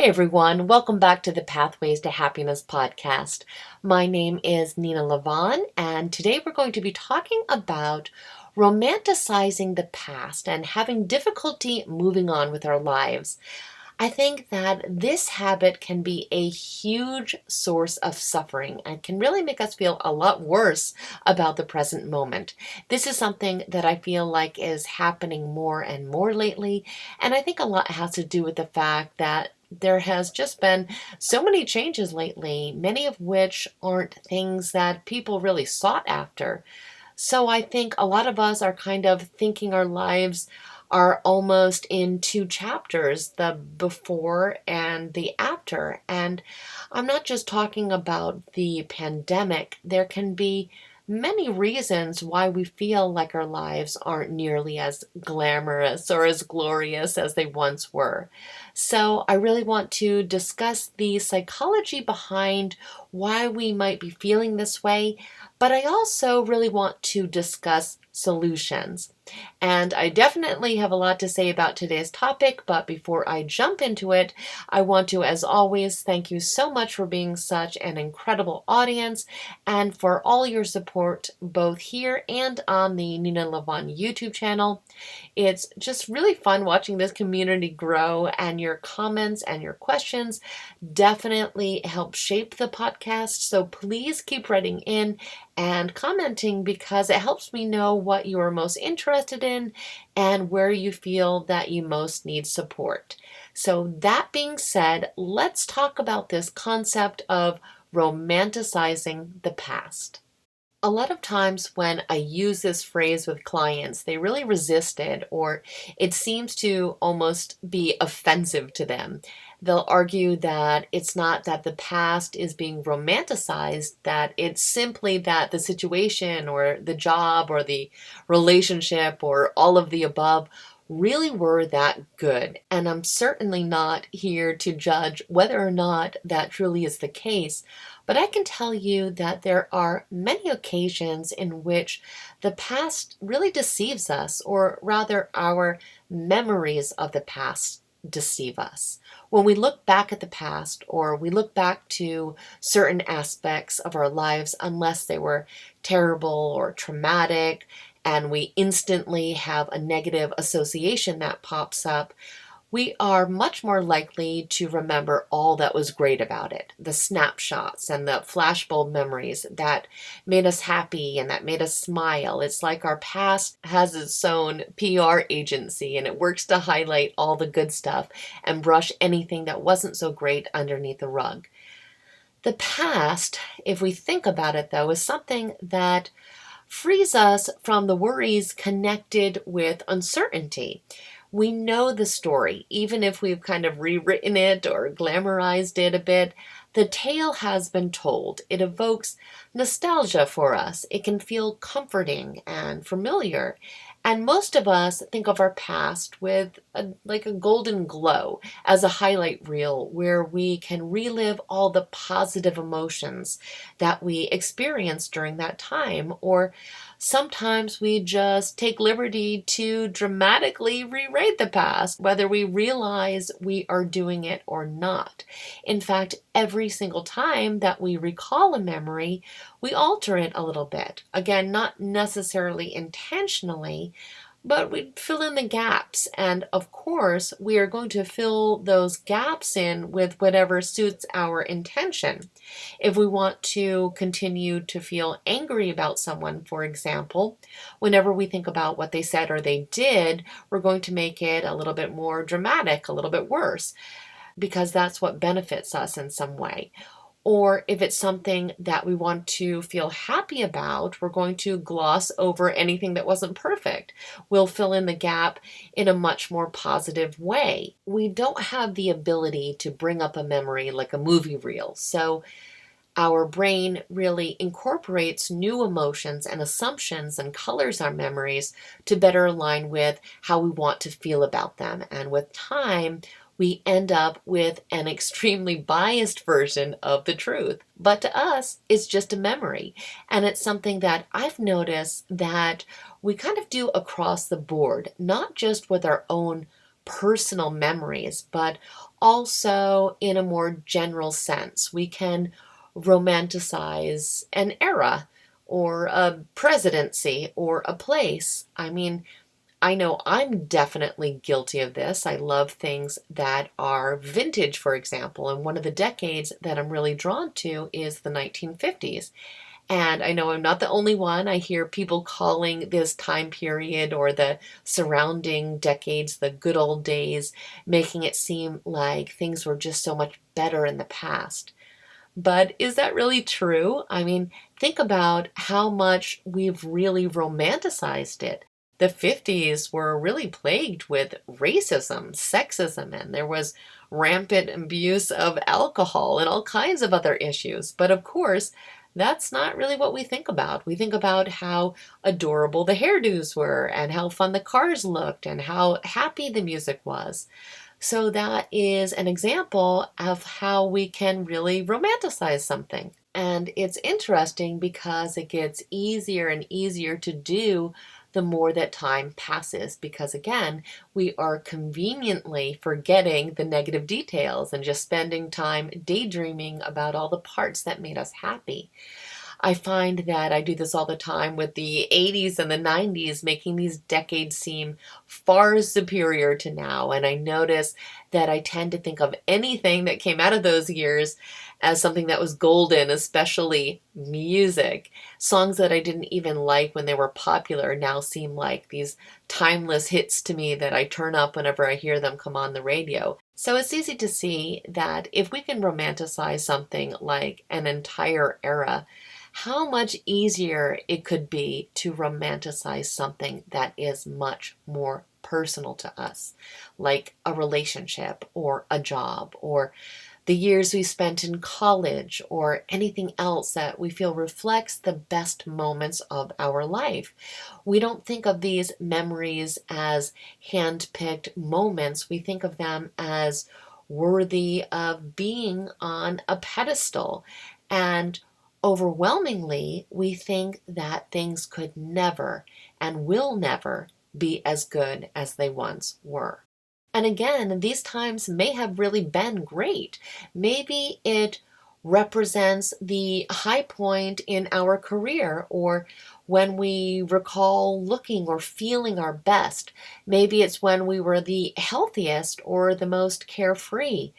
Hey everyone, welcome back to the Pathways to Happiness podcast. My name is Nina Lavon, and today we're going to be talking about romanticizing the past and having difficulty moving on with our lives. I think that this habit can be a huge source of suffering and can really make us feel a lot worse about the present moment. This is something that I feel like is happening more and more lately, and I think a lot has to do with the fact that there has just been so many changes lately, many of which aren't things that people really sought after. So I think a lot of us are kind of thinking our lives are almost in two chapters, the before and the after. And I'm not just talking about the pandemic. There can be many reasons why we feel like our lives aren't nearly as glamorous or as glorious as they once were. So I really want to discuss the psychology behind why we might be feeling this way, but I also really want to discuss solutions. And I definitely have a lot to say about today's topic, but before I jump into it, I want to, as always, thank you so much for being such an incredible audience and for all your support both here and on the Nina Lavon YouTube channel. It's just really fun watching this community grow, and your comments and your questions definitely help shape the podcast. So please keep writing in and commenting because it helps me know what you are most interested in and where you feel that you most need support. So that being said, let's talk about this concept of romanticizing the past. A lot of times when I use this phrase with clients, they really resist it, or it seems to almost be offensive to them. They'll argue that it's not that the past is being romanticized, that it's simply that the situation or the job or the relationship or all of the above really were that good. And I'm certainly not here to judge whether or not that truly is the case. But I can tell you that there are many occasions in which the past really deceives us, or rather, our memories of the past deceive us. When we look back at the past, or we look back to certain aspects of our lives, unless they were terrible or traumatic, and we instantly have a negative association that pops up, we are much more likely to remember all that was great about it, the snapshots and the flashbulb memories that made us happy and that made us smile. It's like our past has its own PR agency, and it works to highlight all the good stuff and brush anything that wasn't so great underneath the rug. The past, if we think about it though, is something that frees us from the worries connected with uncertainty. We know the story, even if we've kind of rewritten it or glamorized it a bit. The tale has been told. It evokes nostalgia for us. It can feel comforting and familiar. And most of us think of our past with like a golden glow as a highlight reel where we can relive all the positive emotions that we experienced during that time. Or sometimes we just take liberty to dramatically rewrite the past, whether we realize we are doing it or not. In fact, every single time that we recall a memory, we alter it a little bit. Again, not necessarily intentionally, but we fill in the gaps. And of course, we are going to fill those gaps in with whatever suits our intention. If we want to continue to feel angry about someone, for example, whenever we think about what they said or they did, we're going to make it a little bit more dramatic, a little bit worse, because that's what benefits us in some way. Or if it's something that we want to feel happy about, we're going to gloss over anything that wasn't perfect. We'll fill in the gap in a much more positive way. We don't have the ability to bring up a memory like a movie reel. So our brain really incorporates new emotions and assumptions and colors our memories to better align with how we want to feel about them. And with time, we end up with an extremely biased version of the truth. But to us, it's just a memory. And it's something that I've noticed that we kind of do across the board, not just with our own personal memories, but also in a more general sense. We can romanticize an era or a presidency or a place. I mean, I know I'm definitely guilty of this. I love things that are vintage, for example, and one of the decades that I'm really drawn to is the 1950s. And I know I'm not the only one. I hear people calling this time period or the surrounding decades the good old days, making it seem like things were just so much better in the past. But is that really true? I mean, think about how much we've really romanticized it. The 50s were really plagued with racism, sexism, and there was rampant abuse of alcohol and all kinds of other issues. But of course, that's not really what we think about. We think about how adorable the hairdos were and how fun the cars looked and how happy the music was. So that is an example of how we can really romanticize something. And it's interesting because it gets easier and easier to do the more that time passes. Because again, we are conveniently forgetting the negative details and just spending time daydreaming about all the parts that made us happy. I find that I do this all the time with the 80s and the 90s, making these decades seem far superior to now. And I notice that I tend to think of anything that came out of those years as something that was golden, especially music. Songs that I didn't even like when they were popular now seem like these timeless hits to me that I turn up whenever I hear them come on the radio. So it's easy to see that if we can romanticize something like an entire era, how much easier it could be to romanticize something that is much more personal to us, like a relationship or a job or the years we spent in college or anything else that we feel reflects the best moments of our life. We don't think of these memories as hand-picked moments. We think of them as worthy of being on a pedestal. And overwhelmingly, we think that things could never and will never be as good as they once were. And again, these times may have really been great. Maybe it represents the high point in our career or when we recall looking or feeling our best. Maybe it's when we were the healthiest or the most carefree.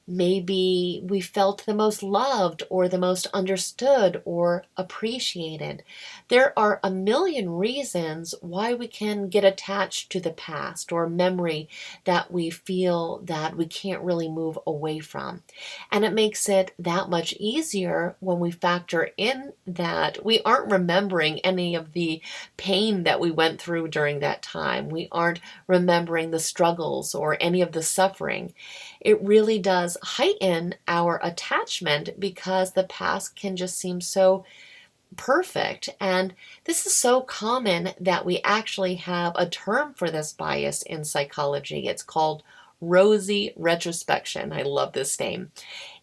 Maybe we felt the most loved or the most understood or appreciated. There are a million reasons why we can get attached to the past or memory that we feel that we can't really move away from. And it makes it that much easier when we factor in that we aren't remembering any of the pain that we went through during that time. We aren't remembering the struggles or any of the suffering. It really does heighten our attachment because the past can just seem so perfect. And this is so common that we actually have a term for this bias in psychology. It's called rosy retrospection. I love this name.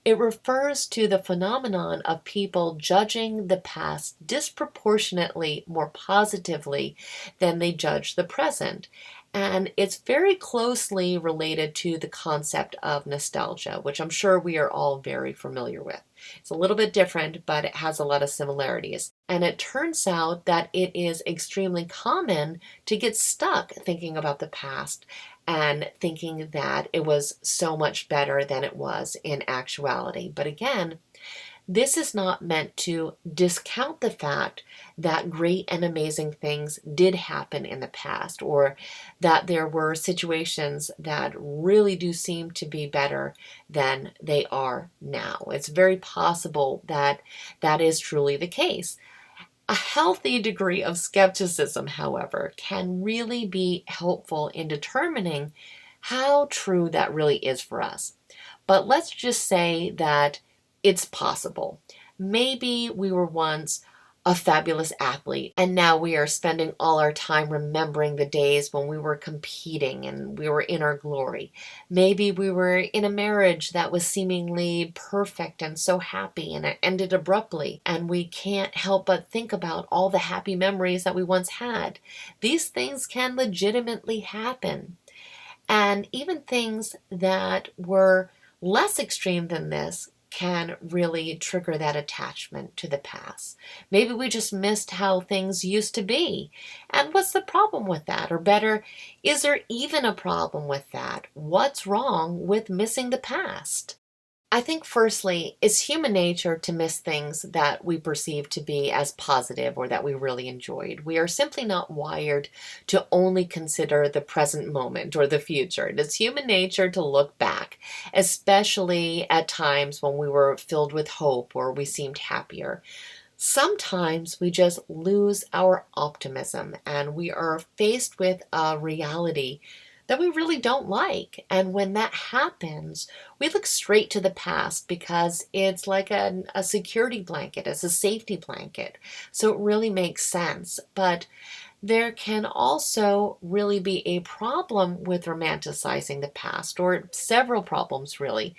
It refers to the phenomenon of people judging the past disproportionately more positively than they judge the present. And it's very closely related to the concept of nostalgia, which I'm sure we are all very familiar with. It's a little bit different, but it has a lot of similarities. And it turns out that it is extremely common to get stuck thinking about the past and thinking that it was so much better than it was in actuality. But again, this is not meant to discount the fact that great and amazing things did happen in the past, or that there were situations that really do seem to be better than they are now. It's very possible that that is truly the case. A healthy degree of skepticism, however, can really be helpful in determining how true that really is for us. But let's just say that it's possible. Maybe we were once a fabulous athlete, and now we are spending all our time remembering the days when we were competing and we were in our glory. Maybe we were in a marriage that was seemingly perfect and so happy, and it ended abruptly, and we can't help but think about all the happy memories that we once had. These things can legitimately happen. And even things that were less extreme than this can really trigger that attachment to the past. Maybe we just missed how things used to be. And what's the problem with that? Or better, is there even a problem with that? What's wrong with missing the past? I think, firstly, it's human nature to miss things that we perceive to be as positive or that we really enjoyed. We are simply not wired to only consider the present moment or the future. It is human nature to look back, especially at times when we were filled with hope or we seemed happier. Sometimes we just lose our optimism and we are faced with a reality that we really don't like. And when that happens, we look straight to the past because it's like a security blanket, it's a safety blanket. So it really makes sense. But there can also really be a problem with romanticizing the past, or several problems really.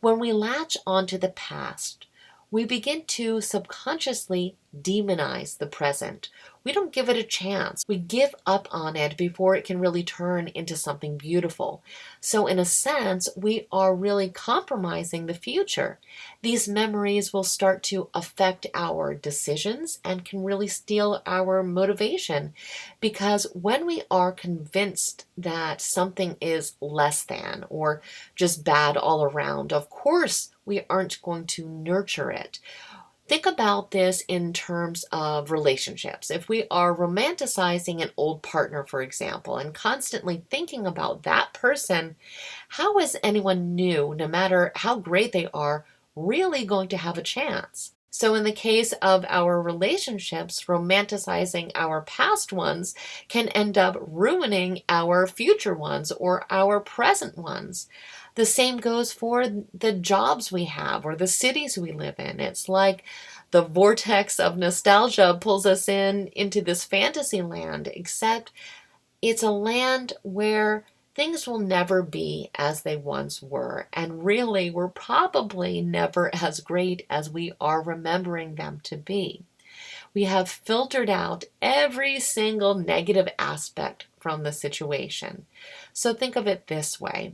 When we latch onto the past, we begin to subconsciously demonize the present. We don't give it a chance. We give up on it before it can really turn into something beautiful. So, in a sense, we are really compromising the future. These memories will start to affect our decisions and can really steal our motivation, because when we are convinced that something is less than or just bad all around, of course, we aren't going to nurture it. Think about this in terms of relationships. If we are romanticizing an old partner, for example, and constantly thinking about that person, how is anyone new, no matter how great they are, really going to have a chance? So, in the case of our relationships, romanticizing our past ones can end up ruining our future ones or our present ones. The same goes for the jobs we have or the cities we live in. It's like the vortex of nostalgia pulls us into this fantasy land, except it's a land where things will never be as they once were. And really, we're probably never as great as we are remembering them to be. We have filtered out every single negative aspect from the situation. So think of it this way.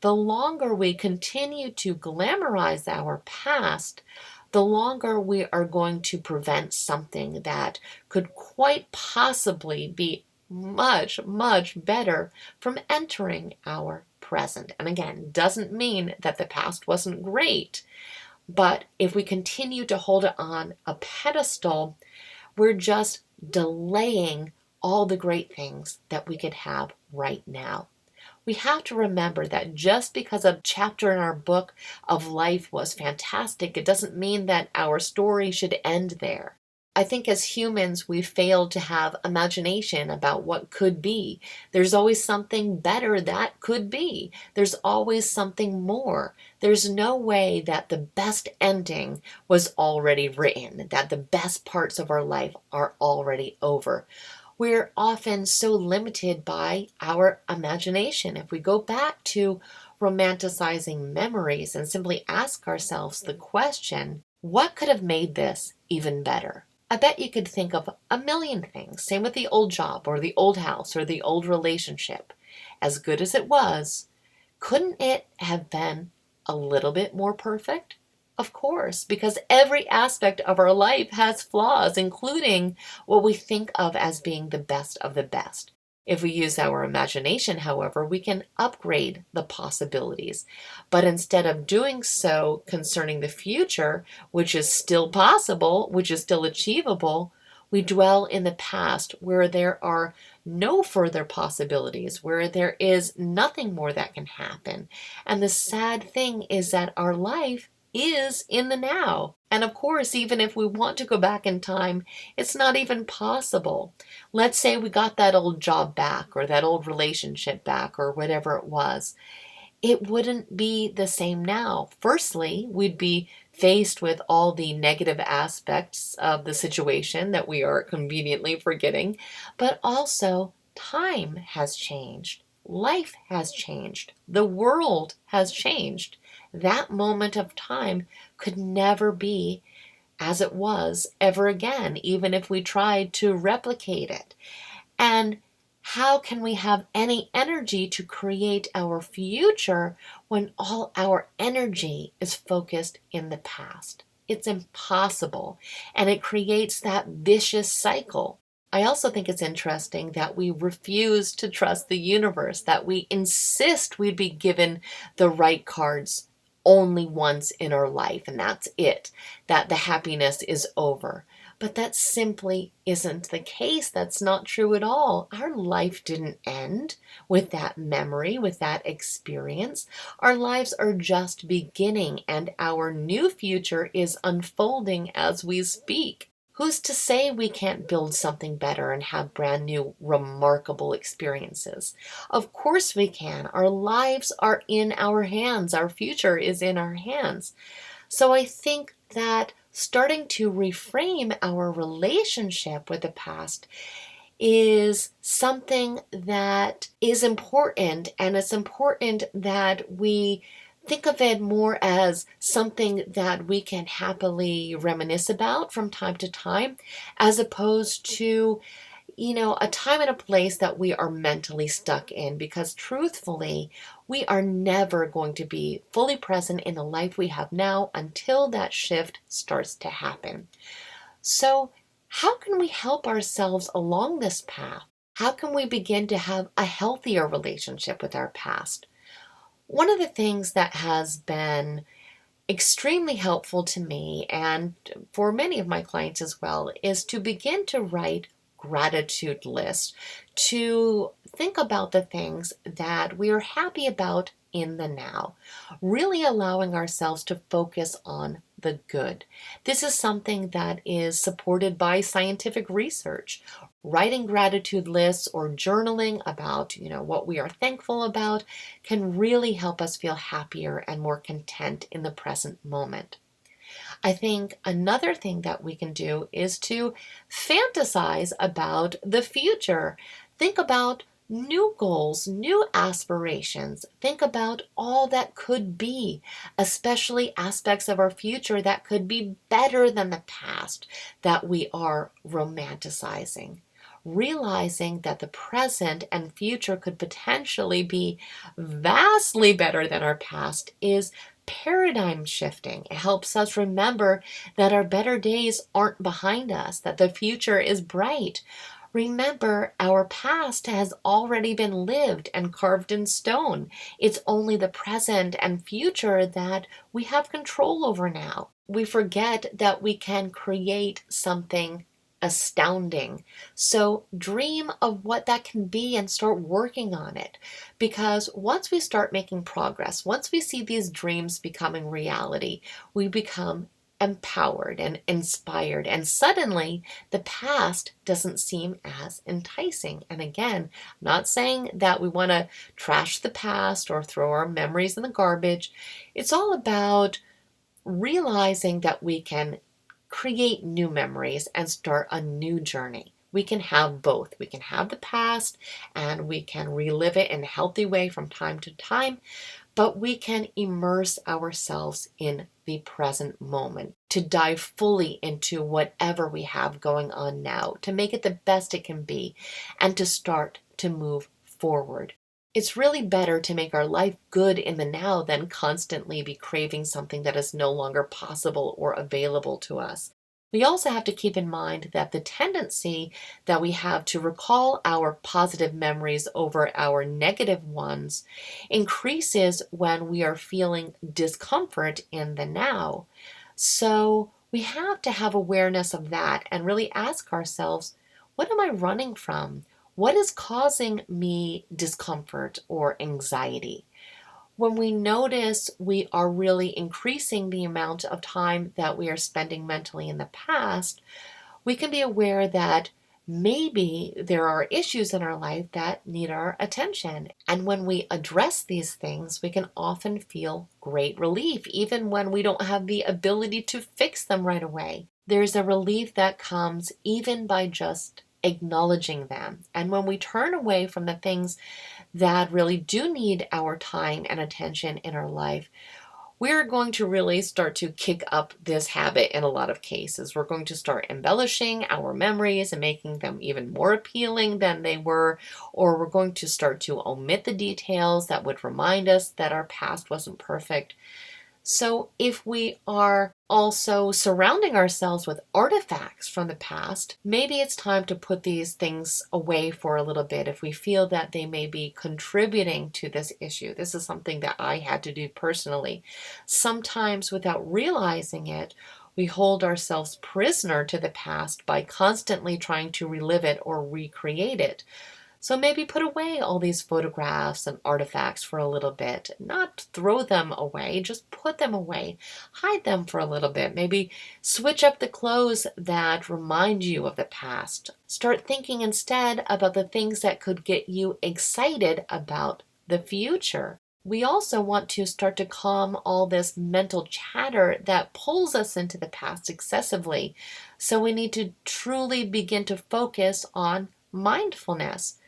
The longer we continue to glamorize our past, the longer we are going to prevent something that could quite possibly be much, much better from entering our present. And again, doesn't mean that the past wasn't great, but if we continue to hold it on a pedestal, we're just delaying all the great things that we could have right now. We have to remember that just because a chapter in our book of life was fantastic, it doesn't mean that our story should end there. I think as humans, we failed to have imagination about what could be. There's always something better that could be. There's always something more. There's no way that the best ending was already written, that the best parts of our life are already over. We're often so limited by our imagination. If we go back to romanticizing memories and simply ask ourselves the question, what could have made this even better? I bet you could think of a million things. Same with the old job or the old house or the old relationship. As good as it was, couldn't it have been a little bit more perfect? Of course, because every aspect of our life has flaws, including what we think of as being the best of the best. If we use our imagination, however, we can upgrade the possibilities. But instead of doing so concerning the future, which is still possible, which is still achievable, we dwell in the past where there are no further possibilities, where there is nothing more that can happen. And the sad thing is that our life is in the now. And of course, even if we want to go back in time, it's not even possible. Let's say we got that old job back or that old relationship back or whatever it was. It wouldn't be the same now. Firstly, we'd be faced with all the negative aspects of the situation that we are conveniently forgetting, but also time has changed. Life has changed. The world has changed. That moment of time could never be as it was ever again, even if we tried to replicate it. And How can we have any energy to create our future when all our energy is focused in the past? It's impossible, and it creates that vicious cycle. I also think it's interesting that we refuse to trust the universe, that we insist we'd be given the right cards only once in our life, and that's it, that the happiness is over. But that simply isn't the case. That's not true at all. Our life didn't end with that memory, with that experience. Our lives are just beginning, and our new future is unfolding as we speak. Who's to say we can't build something better and have brand new, remarkable experiences? Of course we can. Our lives are in our hands. Our future is in our hands. So I think that starting to reframe our relationship with the past is something that is important, and it's important that we think of it more as something that we can happily reminisce about from time to time, as opposed to a time and a place that we are mentally stuck in, because truthfully, we are never going to be fully present in the life we have now until that shift starts to happen. So, how can we help ourselves along this path? How can we begin to have a healthier relationship with our past? One of the things that has been extremely helpful to me and for many of my clients as well is to begin to write gratitude lists, to think about the things that we are happy about in the now, really allowing ourselves to focus on the good. This is something that is supported by scientific research. Writing gratitude lists or journaling about, what we are thankful about can really help us feel happier and more content in the present moment. I think another thing that we can do is to fantasize about the future. Think about new goals, new aspirations. Think about all that could be, especially aspects of our future that could be better than the past that we are romanticizing. Realizing that the present and future could potentially be vastly better than our past is paradigm shifting. It helps us remember that our better days aren't behind us, that the future is bright. Remember, our past has already been lived and carved in stone. It's only the present and future that we have control over now. We forget that we can create something astounding. So dream of what that can be and start working on it. Because once we start making progress, once we see these dreams becoming reality, we become empowered and inspired. And suddenly the past doesn't seem as enticing. And again, I'm not saying that we want to trash the past or throw our memories in the garbage. It's all about realizing that we can create new memories and start a new journey. We can have both. We can have the past and we can relive it in a healthy way from time to time, but we can immerse ourselves in the present moment to dive fully into whatever we have going on now, to make it the best it can be, and to start to move forward. It's really better to make our life good in the now than constantly be craving something that is no longer possible or available to us. We also have to keep in mind that the tendency that we have to recall our positive memories over our negative ones increases when we are feeling discomfort in the now. So we have to have awareness of that and really ask ourselves, what am I running from? What is causing me discomfort or anxiety? When we notice we are really increasing the amount of time that we are spending mentally in the past, we can be aware that maybe there are issues in our life that need our attention. And when we address these things, we can often feel great relief, even when we don't have the ability to fix them right away. There's a relief that comes even by just acknowledging them. And when we turn away from the things that really do need our time and attention in our life, we're going to really start to kick up this habit in a lot of cases. We're going to start embellishing our memories and making them even more appealing than they were, or we're going to start to omit the details that would remind us that our past wasn't perfect. So if we are also surrounding ourselves with artifacts from the past, maybe it's time to put these things away for a little bit if we feel that they may be contributing to this issue. This is something that I had to do personally. Sometimes without realizing it, we hold ourselves prisoner to the past by constantly trying to relive it or recreate it. So maybe put away all these photographs and artifacts for a little bit. Not throw them away, just put them away. Hide them for a little bit. Maybe switch up the clothes that remind you of the past. Start thinking instead about the things that could get you excited about the future. We also want to start to calm all this mental chatter that pulls us into the past excessively. So we need to truly begin to focus on mindfulness.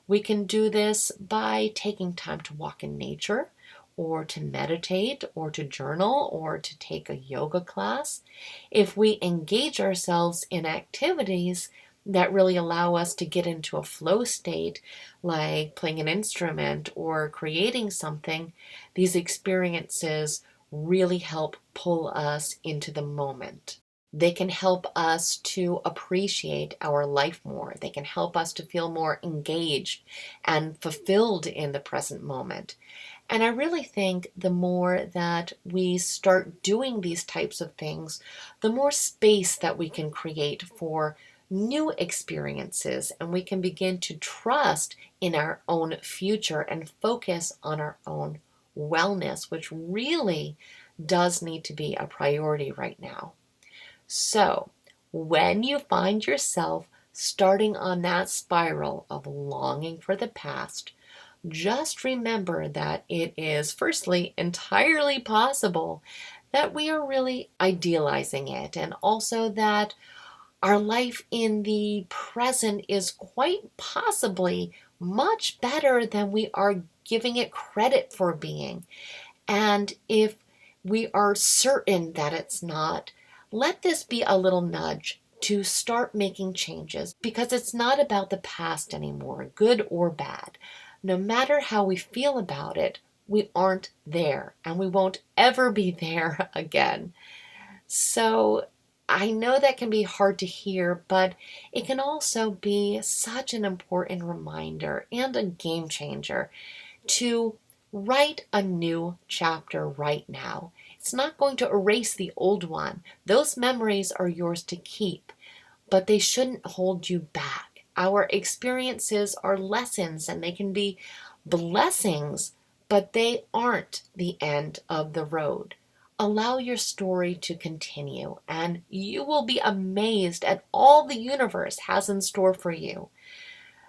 We can do this by taking time to walk in nature, or to meditate, or to journal, or to take a yoga class. If we engage ourselves in activities that really allow us to get into a flow state, like playing an instrument or creating something, these experiences really help pull us into the moment. They can help us to appreciate our life more. They can help us to feel more engaged and fulfilled in the present moment. And I really think the more that we start doing these types of things, the more space that we can create for new experiences, and we can begin to trust in our own future and focus on our own wellness, which really does need to be a priority right now. So, when you find yourself starting on that spiral of longing for the past, just remember that it is, firstly, entirely possible that we are really idealizing it, and also that our life in the present is quite possibly much better than we are giving it credit for being. And if we are certain that it's not, let this be a little nudge to start making changes, because it's not about the past anymore, good or bad. No matter how we feel about it, we aren't there, and we won't ever be there again. So I know that can be hard to hear, but it can also be such an important reminder and a game changer to write a new chapter right now. It's not going to erase the old one. Those memories are yours to keep, but they shouldn't hold you back. Our experiences are lessons, and they can be blessings, but they aren't the end of the road. Allow your story to continue, and you will be amazed at all the universe has in store for you.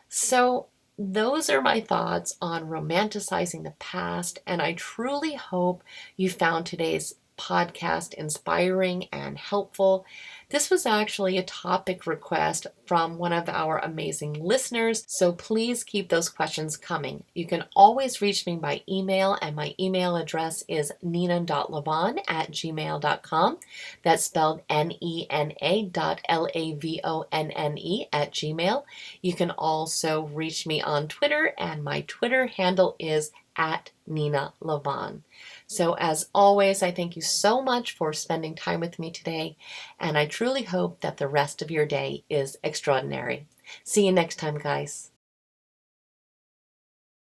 So, those are my thoughts on romanticizing the past, and I truly hope you found today's podcast inspiring and helpful. This was actually a topic request from one of our amazing listeners, so please keep those questions coming. You can always reach me by email, and my email address is nina.lavonne@gmail.com. That's spelled nena.lavonne@gmail. You can also reach me on Twitter, and my Twitter handle is @NinaLavonne. So as always, I thank you so much for spending time with me today, and I truly hope that the rest of your day is extraordinary. See you next time, guys.